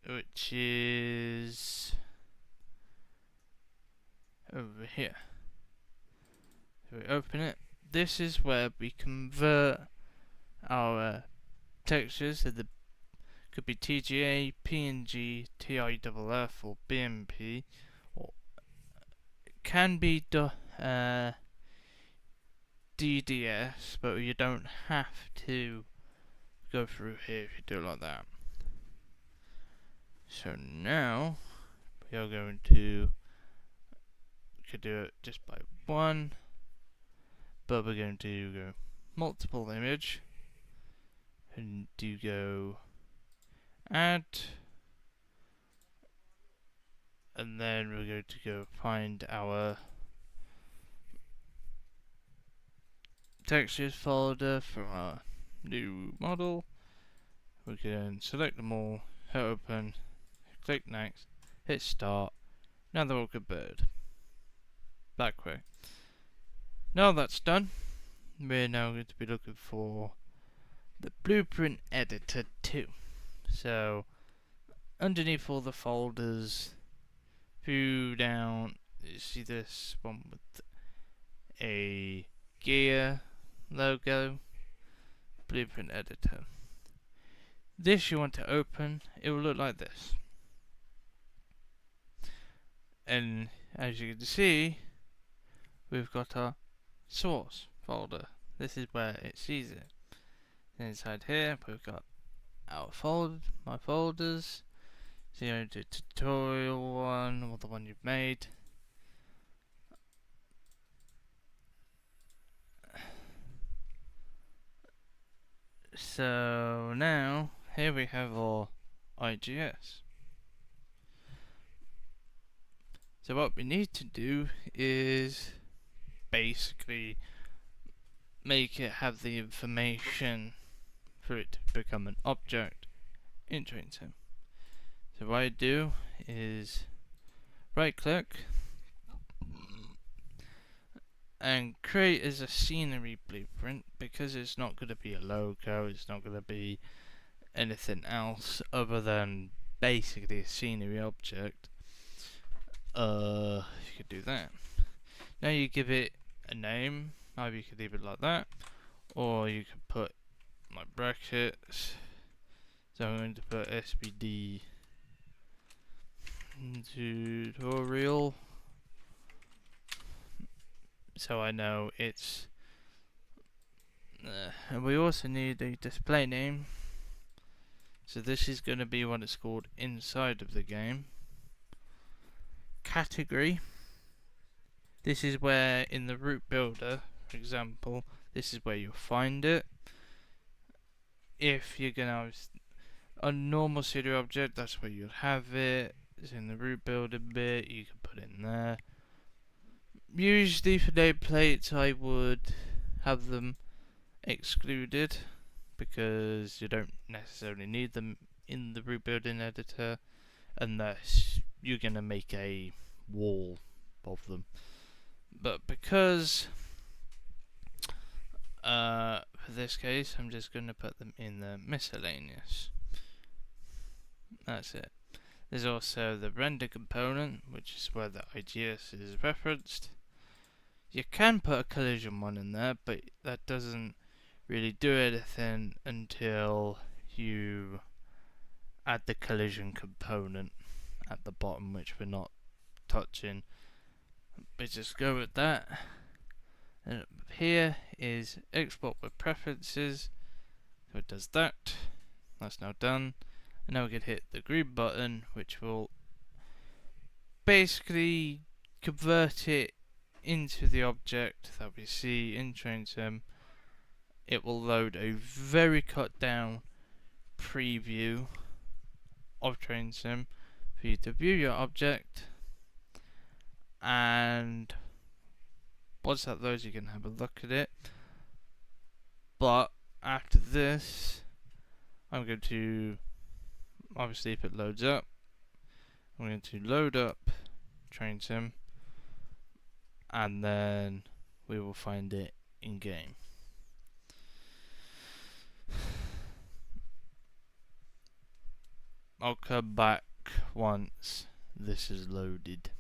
which is over here. So we open it. This is where we convert our textures. So the could be TGA, PNG, TIFF, or BMP, or it can be DDS, but you don't have to go through here if you do it like that. So now we are going to, we could do it just by one, but we're going to go multiple image, and do go add, and then we're going to go find our textures folder from our new model. We can select them all, hit open, click next, hit start. Now they're all converted. That way. Now that's done, we're now going to be looking for the blueprint editor too. So underneath all the folders, view down, you see this one with a gear logo, blueprint editor. This you want to open, it will look like this. And as you can see, we've got our source folder. This is where it sees it. Inside here, we've got our my folders. So you're going to do tutorial one, or the one you've made. So now, here we have our IGS. So what we need to do is basically make it have the information for it to become an object in TrainSim. So what I do is right click and create as a scenery blueprint, because it's not going to be a logo, it's not going to be anything else other than basically a scenery object. You could do that. Now you give it a name, either you could leave it like that, or you could put my brackets. So I'm going to put SBD tutorial, so I know it's and we also need a display name. So this is going to be what it's called inside of the game. Category. This is where in the root builder, for example, this is where you'll find it. If you're going to have a normal serial object, that's where you'll have it. It's in the root builder bit, you can put it in there. Usually for nameplates I would have them excluded, because you don't necessarily need them in the root building editor unless you're going to make a wall of them. But because for this case I'm just going to put them in the miscellaneous. That's it. There's also the render component, which is where the IGS is referenced. You can put a collision one in there, but that doesn't really do anything until you add the collision component at the bottom, which we're not touching, but just go with that. And up here is export with preferences, so it does that. That's now done. And now we can hit the green button, which will basically convert it into the object that we see in TrainSim. It will load a very cut down preview of TrainSim for you to view your object, and once that loads you can have a look at it. But after this, I'm going to, obviously if it loads up, I'm going to load up TrainSim, and then we will find it in game. I'll come back once this is loaded.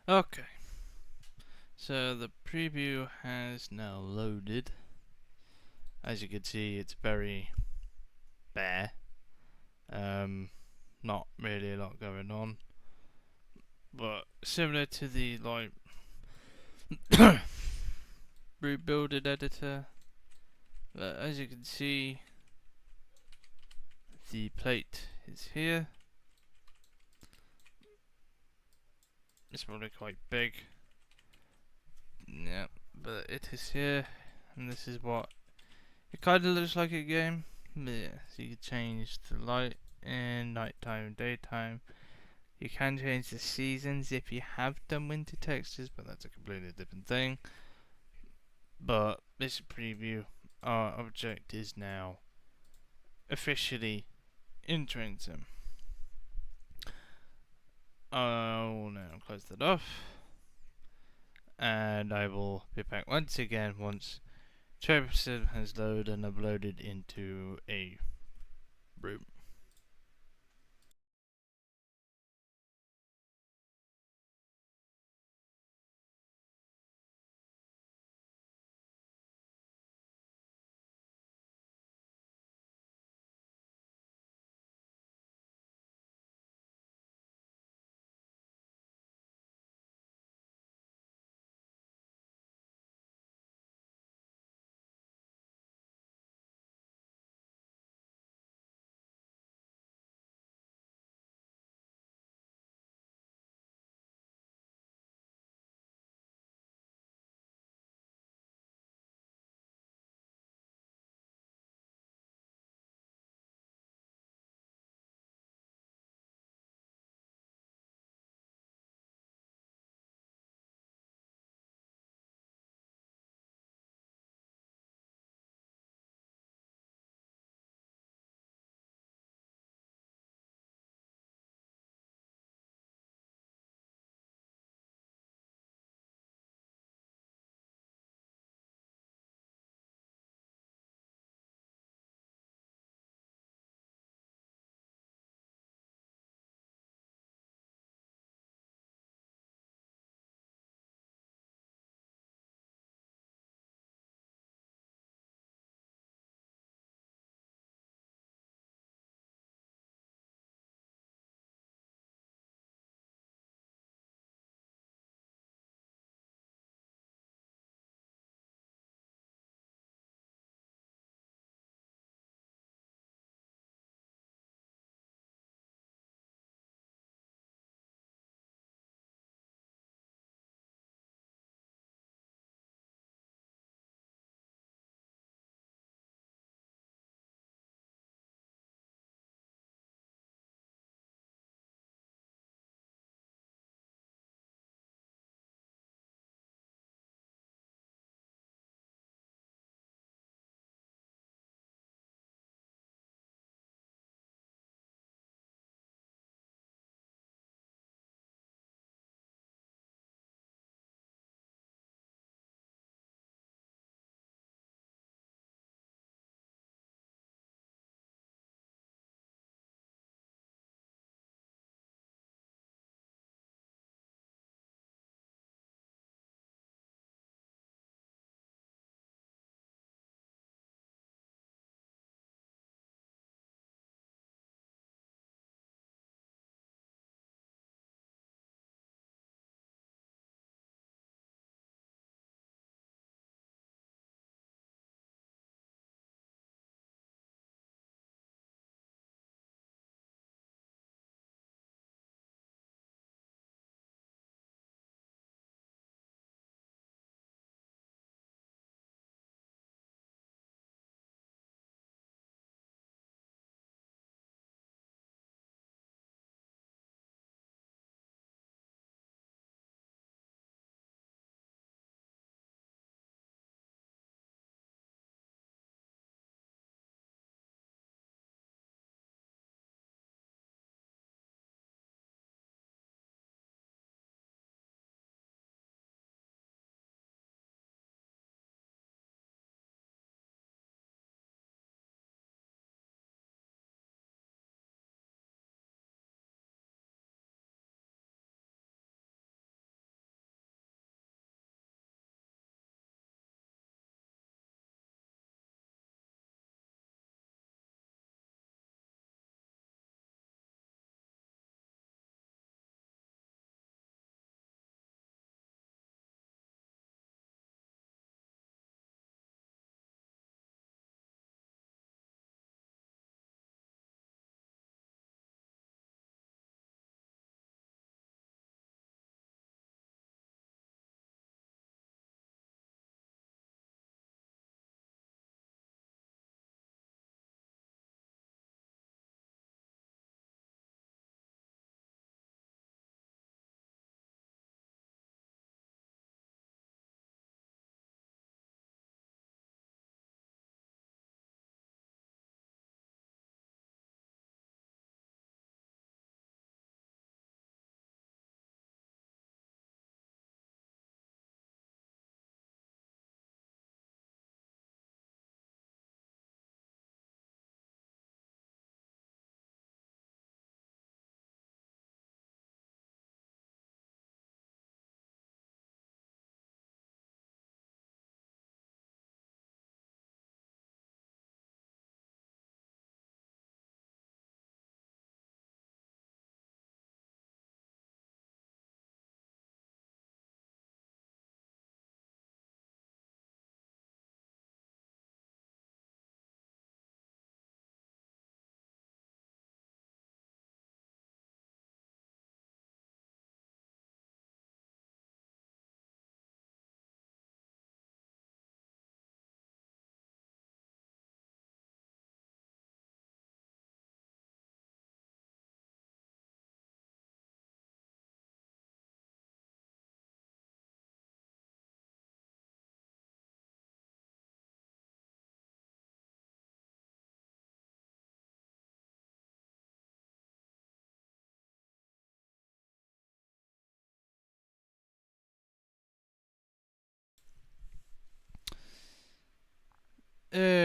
Okay, so the preview has now loaded. As you can see, it's very bare. Not really a lot going on, but similar to the like rebuilded editor. As you can see, the plate is here. It's probably quite big. Yeah, but it is here, and this is what it kind of looks like a game. Yeah, so you can change the light in nighttime, daytime. You can change the seasons if you have done winter textures, but that's a completely different thing. But this is a preview. Our object is now officially in Trenton. I will now close that off, and I will be back once again once Jefferson has loaded and uploaded into a room.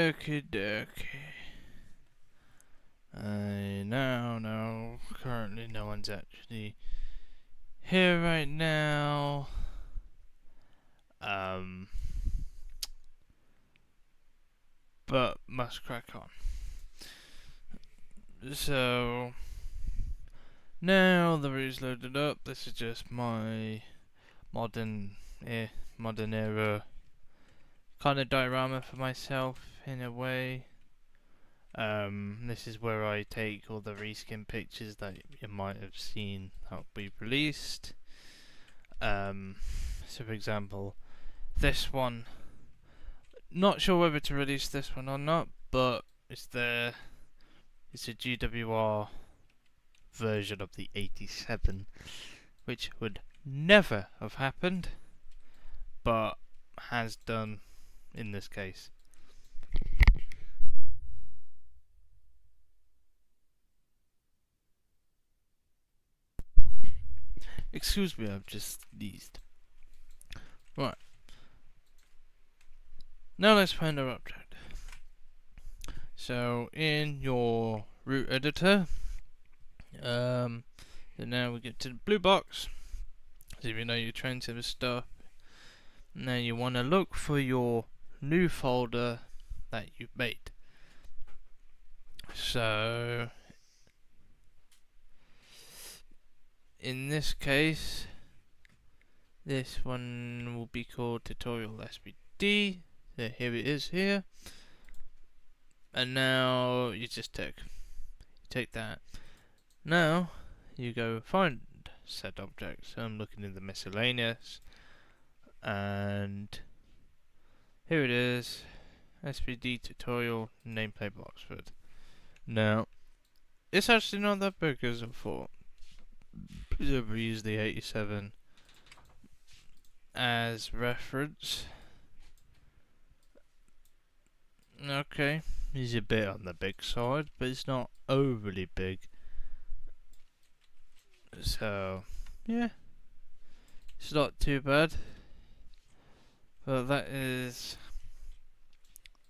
Okie dokie. I now know. Currently, no one's actually here right now. But must crack on. So now the route's loaded up. This is just my modern era kind of diorama for myself in a way. This is where I take all the reskin pictures that you might have seen that we released. So for example, this one, not sure whether to release this one or not, but it's a GWR version of the 87, which would never have happened, but has done in this case. Excuse me, I've just sneezed. Right. Now let's find our object. So in your root editor, so now we get to the blue box. So if you know you're trying to stuff, now you want to look for your new folder that you've made. So in this case, this one will be called tutorial SBD. So here it is here. And now you just take that. Now you go find set object. So I'm looking in the miscellaneous, and here it is, SBD tutorial nameplate Oxford. Now it's actually not that big as I thought. So we use the 87 as reference. Okay, he's a bit on the big side, but it's not overly big. So yeah, it's not too bad. But that is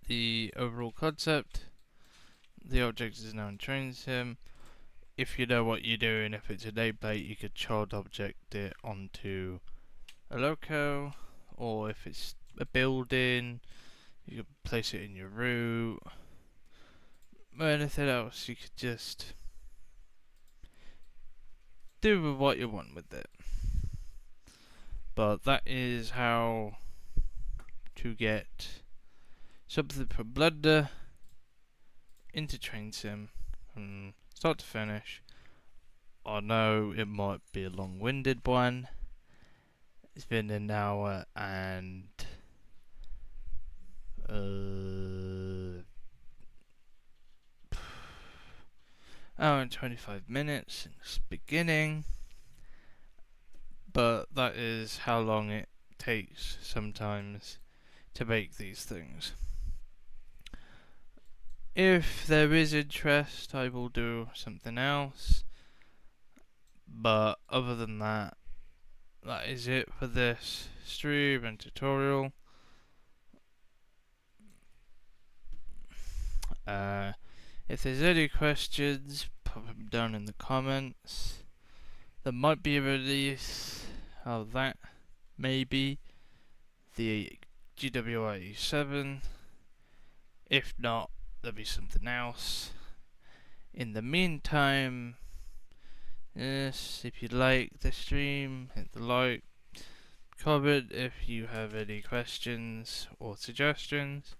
the overall concept. The object is now in train sim. If you know what you're doing, if it's a nameplate, you could child object it onto a loco, or if it's a building, you could place it in your route. Or anything else, you could just do with what you want with it. But that is how to get something from Blender into train sim from start to finish. I know it might be a long-winded one. It's been an hour and 25 minutes since beginning, but that is how long it takes sometimes to make these things. If there is interest, I will do something else, but other than that, that is it for this stream and tutorial. If there's any questions, pop them down in the comments. There might be a release of that, maybe the GWR 7. If not, there'll be something else. In the meantime, yes, if you like the stream, hit the like, comment if you have any questions or suggestions.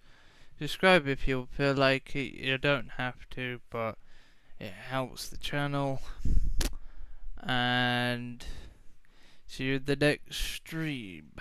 Subscribe if you feel like it. You don't have to, but it helps the channel. And see you in the next stream.